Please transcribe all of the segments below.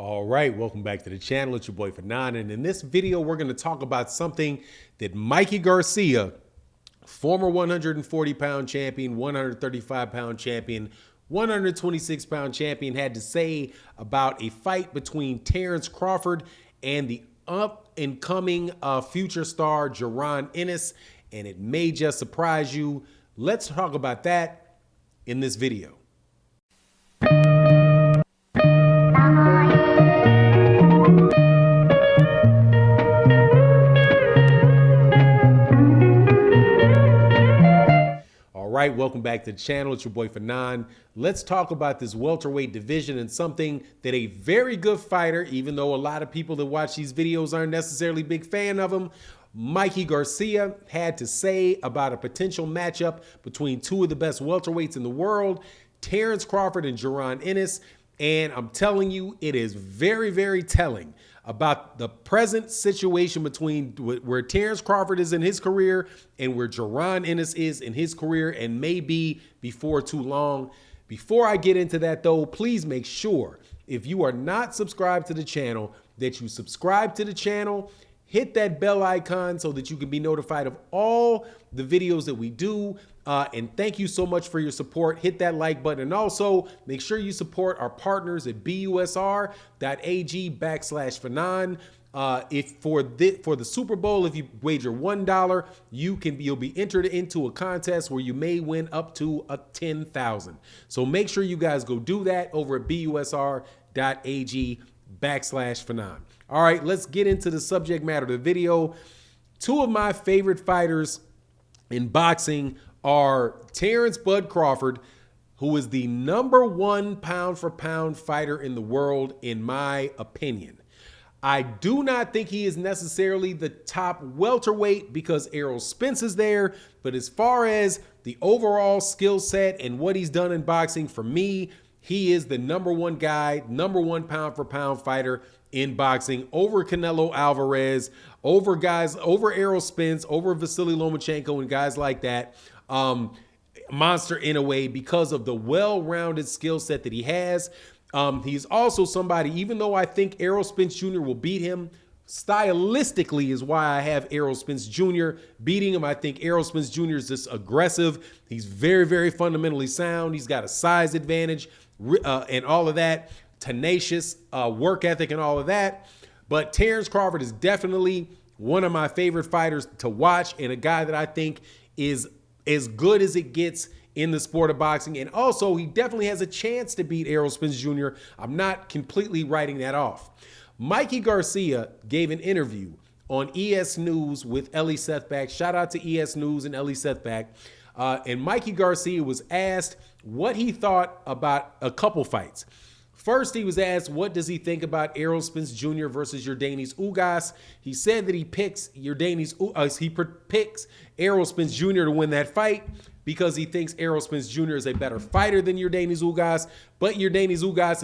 All right, welcome back to the channel. It's your boy Fanon, and in this video, we're going to talk about something that Mikey Garcia, former 140-pound champion, 135-pound champion, 126-pound champion, had to say about a fight between Terence Crawford and the up-and-coming future star Jaron Ennis, and it may just surprise you. Let's talk about that in this video. All right, welcome back to the channel. It's your boy Fanon. Let's talk about this welterweight division and something that a very good fighter, even though a lot of people that watch these videos aren't necessarily big fan of him, Mikey Garcia had to say about a potential matchup between two of the best welterweights in the world, Terence Crawford and Jaron Ennis. And I'm telling you, it is very, very telling about the present situation between where Terence Crawford is in his career and where Jaron Ennis is in his career, and maybe before too long. Before I get into that, though, please make sure, if you are not subscribed to the channel, that you subscribe to the channel, hit that bell icon so that you can be notified of all the videos that we do. And thank you so much for your support. Hit that like button. And also make sure you support our partners at busr.ag/Fanon. If for the Super Bowl, if you wager $1, you'll be entered into a contest where you may win up to $10,000. So make sure you guys go do that over at busr.ag/Fanon. All right, let's get into the subject matter of the video. Two of my favorite fighters in boxing are Terence Bud Crawford, who is the #1 pound-for-pound fighter in the world, in my opinion. I do not think he is necessarily the top welterweight because Errol Spence is there, but as far as the overall skill set and what he's done in boxing, for me, he is the #1 guy, #1 pound-for-pound fighter in boxing, over Canelo Alvarez, over Errol Spence, over Vasily Lomachenko and guys like that. Monster in a way because of the well-rounded skill set that he has. He's also somebody, even though I think Errol Spence Jr. will beat him, stylistically is why I have Errol Spence Jr. beating him. I think Errol Spence Jr. is just aggressive. He's very, very fundamentally sound. He's got a size advantage and all of that. Tenacious work ethic and all of that. But Terence Crawford is definitely one of my favorite fighters to watch, and a guy that I think is as good as it gets in the sport of boxing. And also, he definitely has a chance to beat Errol Spence Jr. I'm not completely writing that off. Mikey Garcia gave an interview on ES News with Ellie Sethback. Shout out to ES News and Ellie Sethback. And Mikey Garcia was asked what he thought about a couple fights. First, he was asked, what does he think about Errol Spence Jr. versus Yordenis Ugas? He said that he picks Errol Spence Jr. to win that fight because he thinks Errol Spence Jr. is a better fighter than Yordenis Ugas. But Yordenis Ugas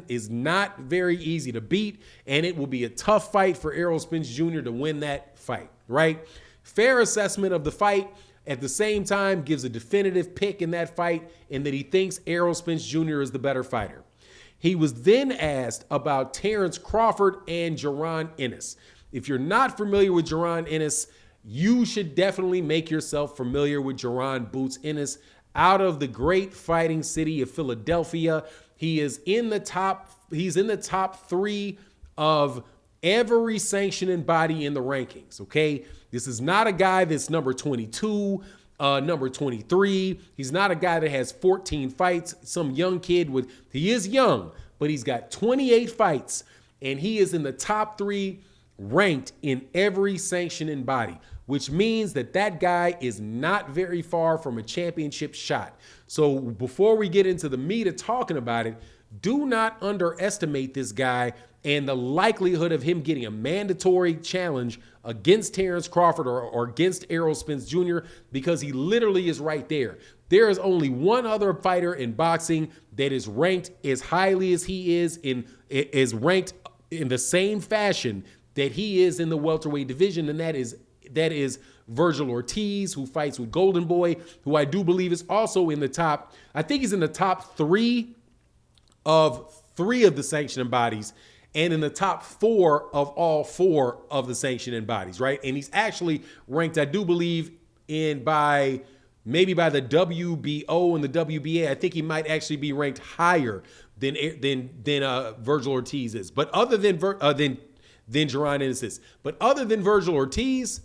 is not very easy to beat, and it will be a tough fight for Errol Spence Jr. to win that fight, right? Fair assessment of the fight. At the same time, gives a definitive pick in that fight, and that he thinks Errol Spence Jr. is the better fighter. He was then asked about Terence Crawford and Jaron Ennis. If you're not familiar with Jaron Ennis, you should definitely make yourself familiar with Jaron Boots Ennis out of the great fighting city of Philadelphia. He is in the top 3 of every sanctioning body in the rankings, okay? This is not a guy that's number 22, number 23. He's not a guy that has 14 fights. Some young kid he is young, but he's got 28 fights, and he is in the top 3 ranked in every sanctioning body, which means that guy is not very far from a championship shot. So before we get into the meat of talking about it, do not underestimate this guy and the likelihood of him getting a mandatory challenge against Terence Crawford or against Errol Spence Jr., because he literally is right there. There is only one other fighter in boxing that is ranked as highly as he is ranked in the same fashion that he is in the welterweight division, and that is Virgil Ortiz, who fights with Golden Boy, who I do believe is also in the top. I think he's in the top 3 of 3 of the sanctioning bodies and in the top 4 of all 4 of the sanctioning bodies, right? And he's actually ranked, I do believe, maybe by the WBO and the WBA. I think he might actually be ranked higher than Virgil Ortiz is. But other than Jaron Ennis is. But other than Virgil Ortiz,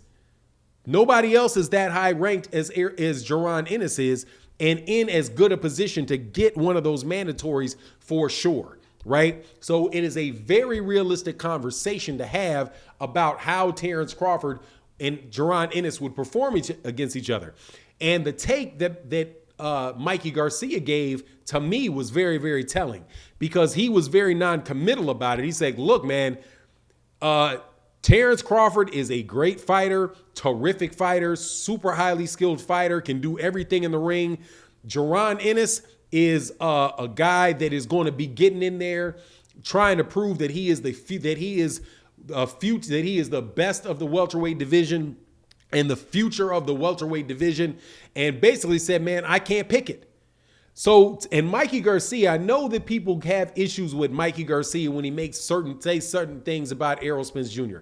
nobody else is that high ranked as Jaron Ennis is, and in as good a position to get one of those mandatories for sure, right? So it is a very realistic conversation to have about how Terence Crawford and Jaron Ennis would perform against each other. And the take that Mikey Garcia gave to me was very, very telling, because he was very non-committal about it. He said, look, man, Terence Crawford is a great fighter, terrific fighter, super highly skilled fighter, can do everything in the ring. Jaron Ennis is a guy that is going to be getting in there, trying to prove that he is the best of the welterweight division and the future of the welterweight division, and basically said, man, I can't pick it. So, and Mikey Garcia, I know that people have issues with Mikey Garcia when he say certain things about Errol Spence Jr.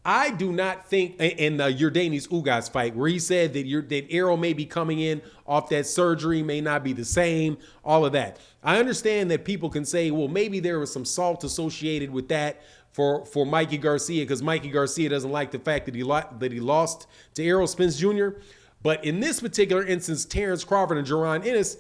I do not think, in the Yordenis Ugas fight, where he said that Errol may be coming in off that surgery, may not be the same, all of that. I understand that people can say, well, maybe there was some salt associated with that for Mikey Garcia, because Mikey Garcia doesn't like the fact that he lost to Errol Spence Jr. But in this particular instance, Terence Crawford and Jaron Ennis,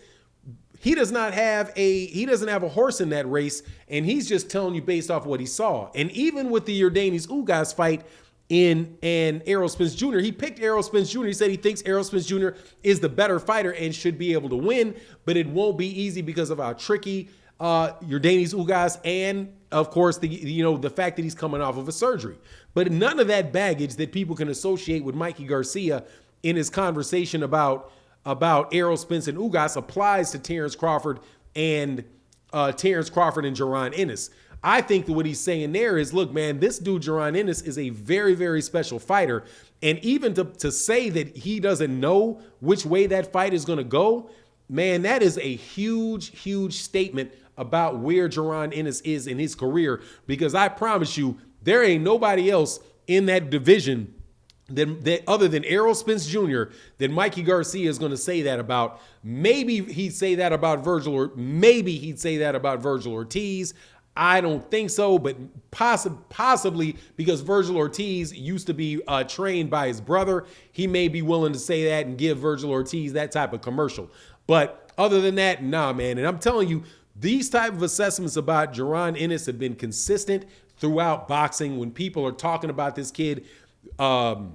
he doesn't have a horse in that race, and he's just telling you based off what he saw. And even with the Yordenis Ugas fight and Errol Spence Jr., he picked Errol Spence Jr. He said he thinks Errol Spence Jr. is the better fighter and should be able to win, but it won't be easy because of how tricky Yordenis Ugas, and of course the fact that he's coming off of a surgery. But none of that baggage that people can associate with Mikey Garcia in his conversation about Errol Spence and Ugas applies to Terence Crawford and Jaron Ennis. I think that what he's saying there is, look, man, this dude Jaron Ennis is a very, very special fighter, and even to say that he doesn't know which way that fight is going to go, man, that is a huge, huge statement about where Jaron Ennis is in his career, because I promise you, there ain't nobody else in that division that other than Errol Spence Jr. that Mikey Garcia is going to say that about. Maybe he'd say that about Virgil Ortiz. I don't think so, but possibly because Virgil Ortiz used to be trained by his brother, he may be willing to say that and give Virgil Ortiz that type of commercial. But other than that, nah, man. And I'm telling you, these type of assessments about Jaron Ennis have been consistent throughout boxing. When people are talking about this kid, Floyd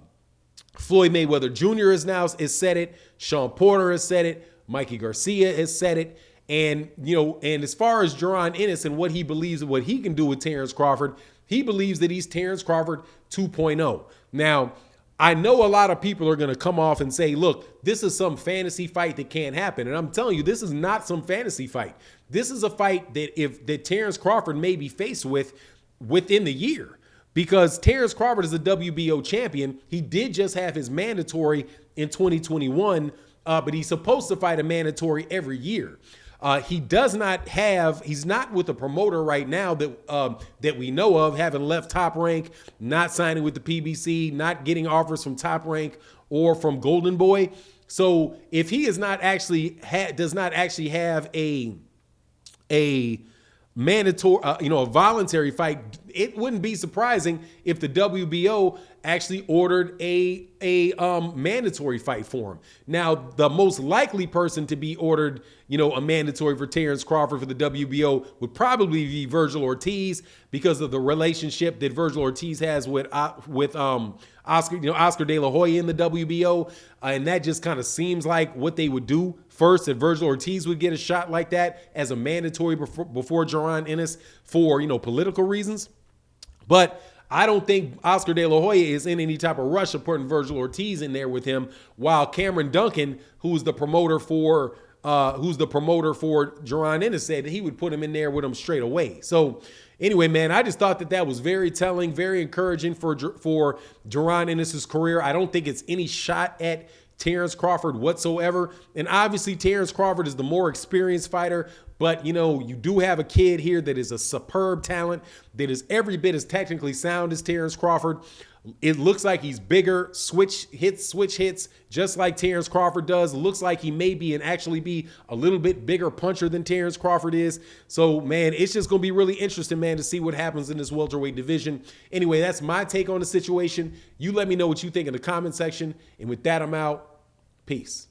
Mayweather Jr. has said it. Sean Porter has said it. Mikey Garcia has said it. And, and as far as Jaron Ennis and what he believes and what he can do with Terence Crawford, he believes that he's Terence Crawford 2.0. Now, I know a lot of people are going to come off and say, look, this is some fantasy fight that can't happen. And I'm telling you, this is not some fantasy fight. This is a fight that Terence Crawford may be faced with within the year, because Terence Crawford is a WBO champion. He did just have his mandatory in 2021, but he's supposed to fight a mandatory every year. He's not with a promoter right now that we know of, having left Top Rank, not signing with the PBC, not getting offers from Top Rank or from Golden Boy. So if he is not actually does not actually have a mandatory, a voluntary fight, it wouldn't be surprising if the WBO actually ordered a mandatory fight for him. Now, the most likely person to be ordered, a mandatory for Terence Crawford for the WBO would probably be Virgil Ortiz, because of the relationship that Virgil Ortiz has with Oscar De La Hoya in the WBO, and that just kind of seems like what they would do first. That Virgil Ortiz would get a shot like that as a mandatory before Jaron Ennis for political reasons. But I don't think Oscar De La Hoya is in any type of rush of putting Virgil Ortiz in there with him, while Cameron Duncan, who's the promoter for Jaron Ennis, said that he would put him in there with him straight away. So anyway, man, I just thought that was very telling, very encouraging for Jaron Ennis's career. I don't think it's any shot at Terence Crawford whatsoever. And obviously Terence Crawford is the more experienced fighter, But, you know, you do have a kid here that is a superb talent, that is every bit as technically sound as Terence Crawford. It looks like he's bigger, switch hits, just like Terence Crawford does. Looks like he may be and actually be a little bit bigger puncher than Terence Crawford is. So, man, it's just going to be really interesting, man, to see what happens in this welterweight division. Anyway, that's my take on the situation. You let me know what you think in the comment section. And with that, I'm out. Peace.